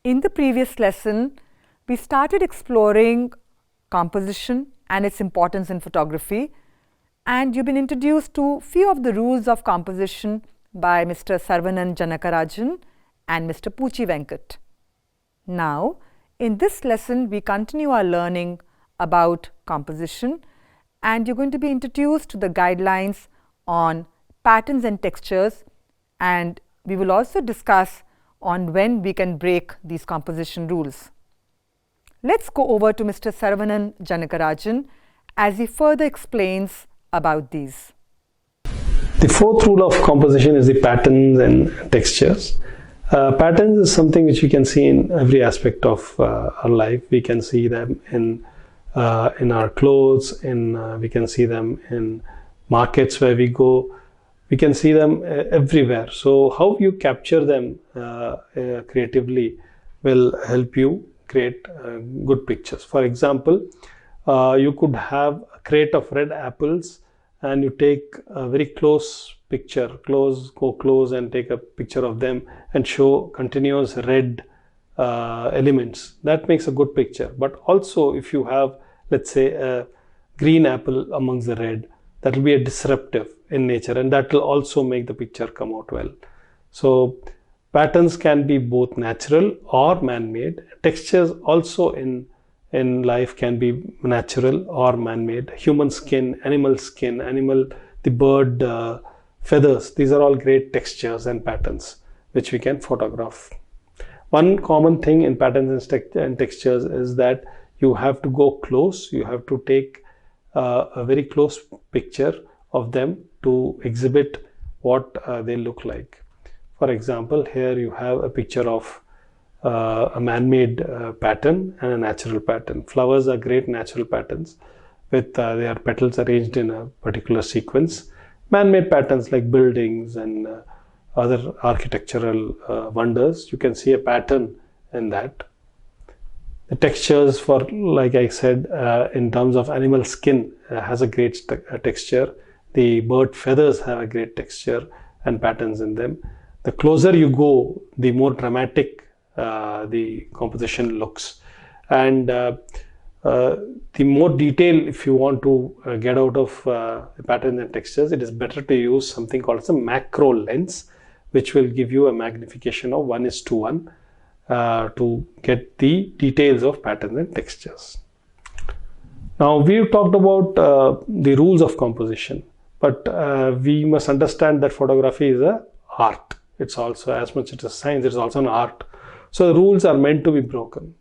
In the previous lesson, we started exploring composition and its importance in photography, and you've been introduced to few of the rules of composition by Mr. Saravanan Janakarajan and Mr. Poochi Venkat. Now, in this lesson, we continue our learning about composition, and you're going to be introduced to the guidelines on patterns and textures, and we will also discuss on when we can break these composition rules. Let's go over to Mr. Saravanan Janakarajan as he further explains about these. The fourth rule of composition is the patterns and textures. Patterns is something which we can see in every aspect of our life. We can see them in our clothes, we can see them in markets where we go. We can see them everywhere. So how you capture them creatively will help you create good pictures. For example, you could have a crate of red apples and you take a very close picture, go close and take a picture of them and show continuous red elements. That makes a good picture. But also if you have, let's say, a green apple amongst the red, that will be a disruptive in nature, and that will also make the picture come out well. So patterns can be both natural or man-made. Textures also in life can be natural or man-made. Human skin, the bird feathers, these are all great textures and patterns which we can photograph. One common thing in patterns and textures is that you have to go close. You have to take a very close picture of them to exhibit what they look like. For example, here you have a picture of a man-made pattern and a natural pattern. Flowers are great natural patterns with their petals arranged in a particular sequence. Man-made patterns like buildings and other architectural wonders, you can see a pattern in that. The textures, for like I said, in terms of animal skin has a great texture. The bird feathers have a great texture and patterns in them. The closer you go, the more dramatic the composition looks, and the more detail if you want to get out of the patterns and textures, it is better to use something called as a macro lens, which will give you a magnification of 1:1 to get the details of patterns and textures. Now we've talked about the rules of composition, but we must understand that photography is an art. It's also, as much as it's a science, it's also an art. So the rules are meant to be broken.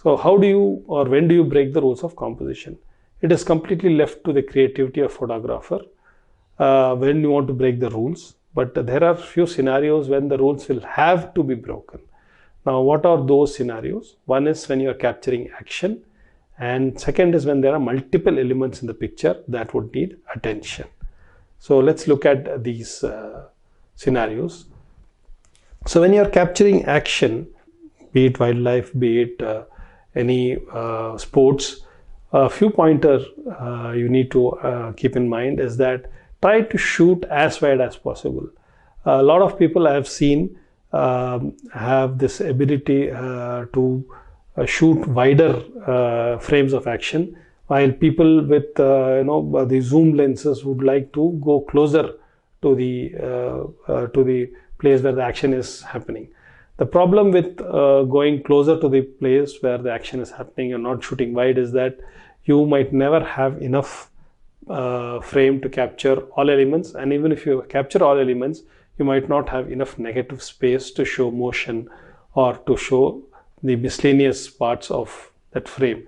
So how do you or when do you break the rules of composition? It is completely left to the creativity of photographer when you want to break the rules. But there are few scenarios when the rules will have to be broken. Now what are those scenarios? One is when you are capturing action, and second is when there are multiple elements in the picture that would need attention. So let's look at these scenarios. So when you are capturing action, be it wildlife, be it any sports, a few pointers you need to keep in mind is that try to shoot as wide as possible. A lot of people I have seen have this ability to shoot wider frames of action, while people with the zoom lenses would like to go closer to the place where the action is happening. The problem with going closer to the place where the action is happening and not shooting wide is that you might never have enough frame to capture all elements, and even if you capture all elements, you might not have enough negative space to show motion or to show the miscellaneous parts of that frame.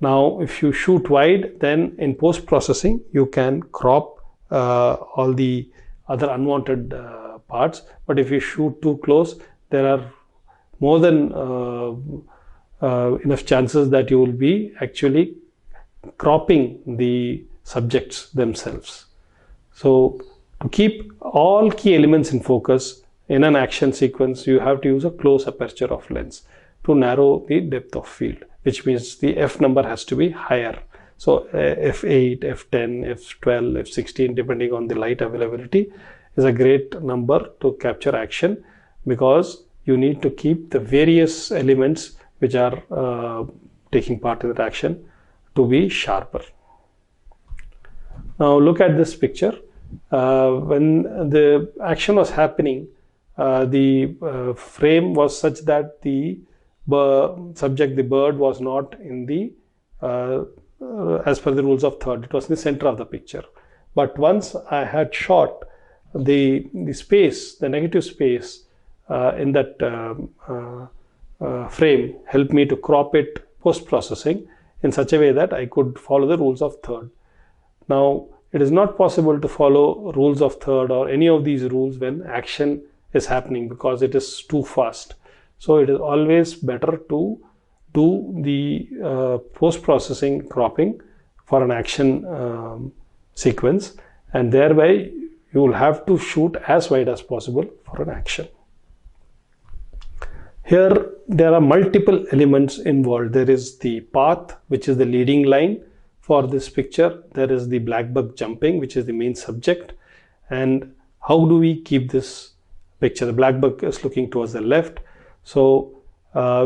Now if you shoot wide, then in post-processing you can crop all the other unwanted parts, but if you shoot too close, there are more than enough chances that you will be actually cropping the subjects themselves. So to keep all key elements in focus in an action sequence, you have to use a close aperture of lens to narrow the depth of field, which means the f number has to be higher. So f8, f10, f12, f16, depending on the light availability, is a great number to capture action, because you need to keep the various elements which are taking part in that action to be sharper. Now look at this picture. When the action was happening, the frame was such that the subject, the bird, was not in the as per the rules of third. It was in the center of the picture. But once I had shot the space, the negative space in that frame helped me to crop it post-processing in such a way that I could follow the rules of third. Now, it is not possible to follow rules of third or any of these rules when action is happening because it is too fast. So it is always better to do the post-processing cropping for an action sequence, and thereby you will have to shoot as wide as possible for an action. Here there are multiple elements involved. There is the path, which is the leading line for this picture. There is the black buck jumping, which is the main subject. And how do we keep this picture? The black buck is looking towards the left, so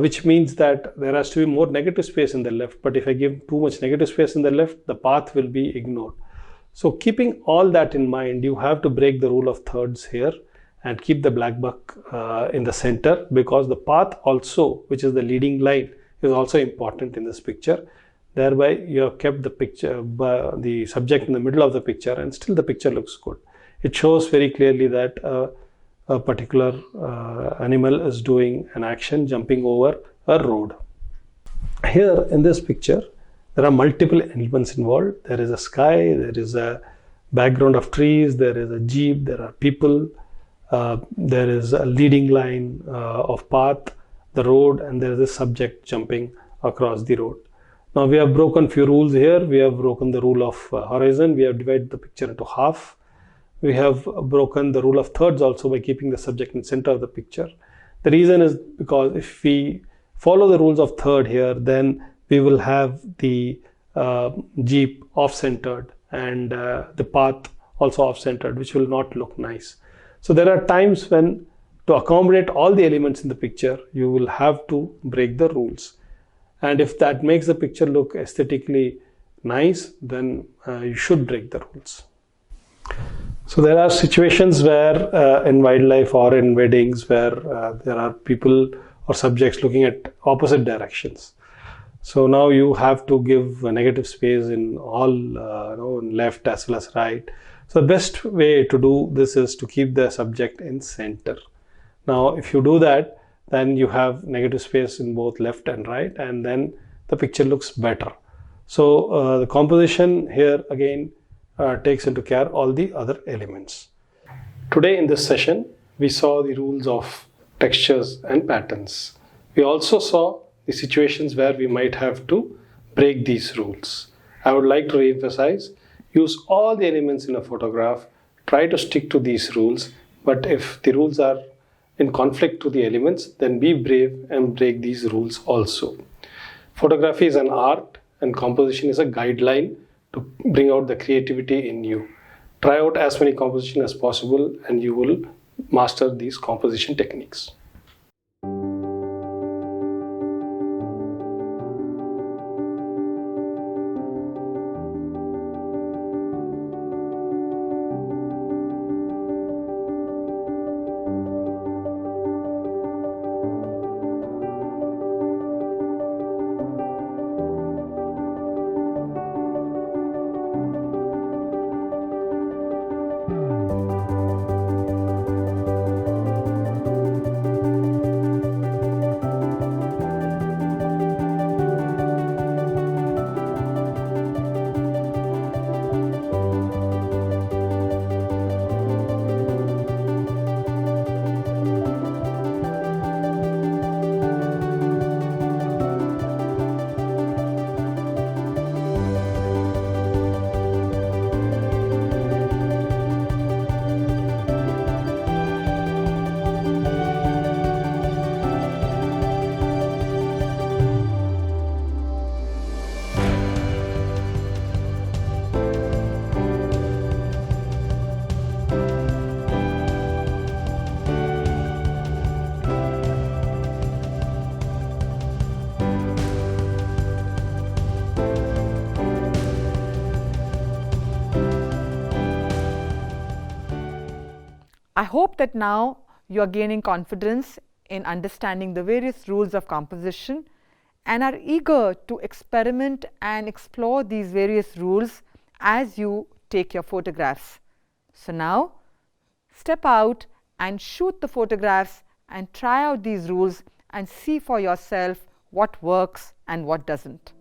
which means that there has to be more negative space in the left. But if I give too much negative space in the left, the path will be ignored. So keeping all that in mind, you have to break the rule of thirds here and keep the black buck in the center, because the path also, which is the leading line, is also important in this picture. Thereby you have kept the picture, the subject in the middle of the picture, and still the picture looks good. It shows very clearly that a particular animal is doing an action jumping over a road. Here in this picture, there are multiple elements involved. There is a sky, there is a background of trees, there is a jeep, there are people, there is a leading line of path, the road, and there is a subject jumping across the road. Now we have broken few rules here. We have broken the rule of horizon. We have divided the picture into half. We have broken the rule of thirds also by keeping the subject in the center of the picture. The reason is because if we follow the rules of third here, then we will have the jeep off-centered and the path also off-centered, which will not look nice. So there are times when, to accommodate all the elements in the picture, you will have to break the rules. And if that makes the picture look aesthetically nice, then you should break the rules. So there are situations where in wildlife or in weddings where there are people or subjects looking at opposite directions. So now you have to give a negative space in all left as well as right. So the best way to do this is to keep the subject in center. Now if you do that, then you have negative space in both left and right, and then the picture looks better. So the composition here again takes into care all the other elements. Today in this session, we saw the rules of textures and patterns. We also saw the situations where we might have to break these rules. I would like to re-emphasize, use all the elements in a photograph, try to stick to these rules, but if the rules are in conflict to the elements, then be brave and break these rules also. Photography is an art and composition is a guideline to bring out the creativity in you. Try out as many compositions as possible and you will master these composition techniques. I hope that now you are gaining confidence in understanding the various rules of composition and are eager to experiment and explore these various rules as you take your photographs. So now, step out and shoot the photographs and try out these rules and see for yourself what works and what doesn't.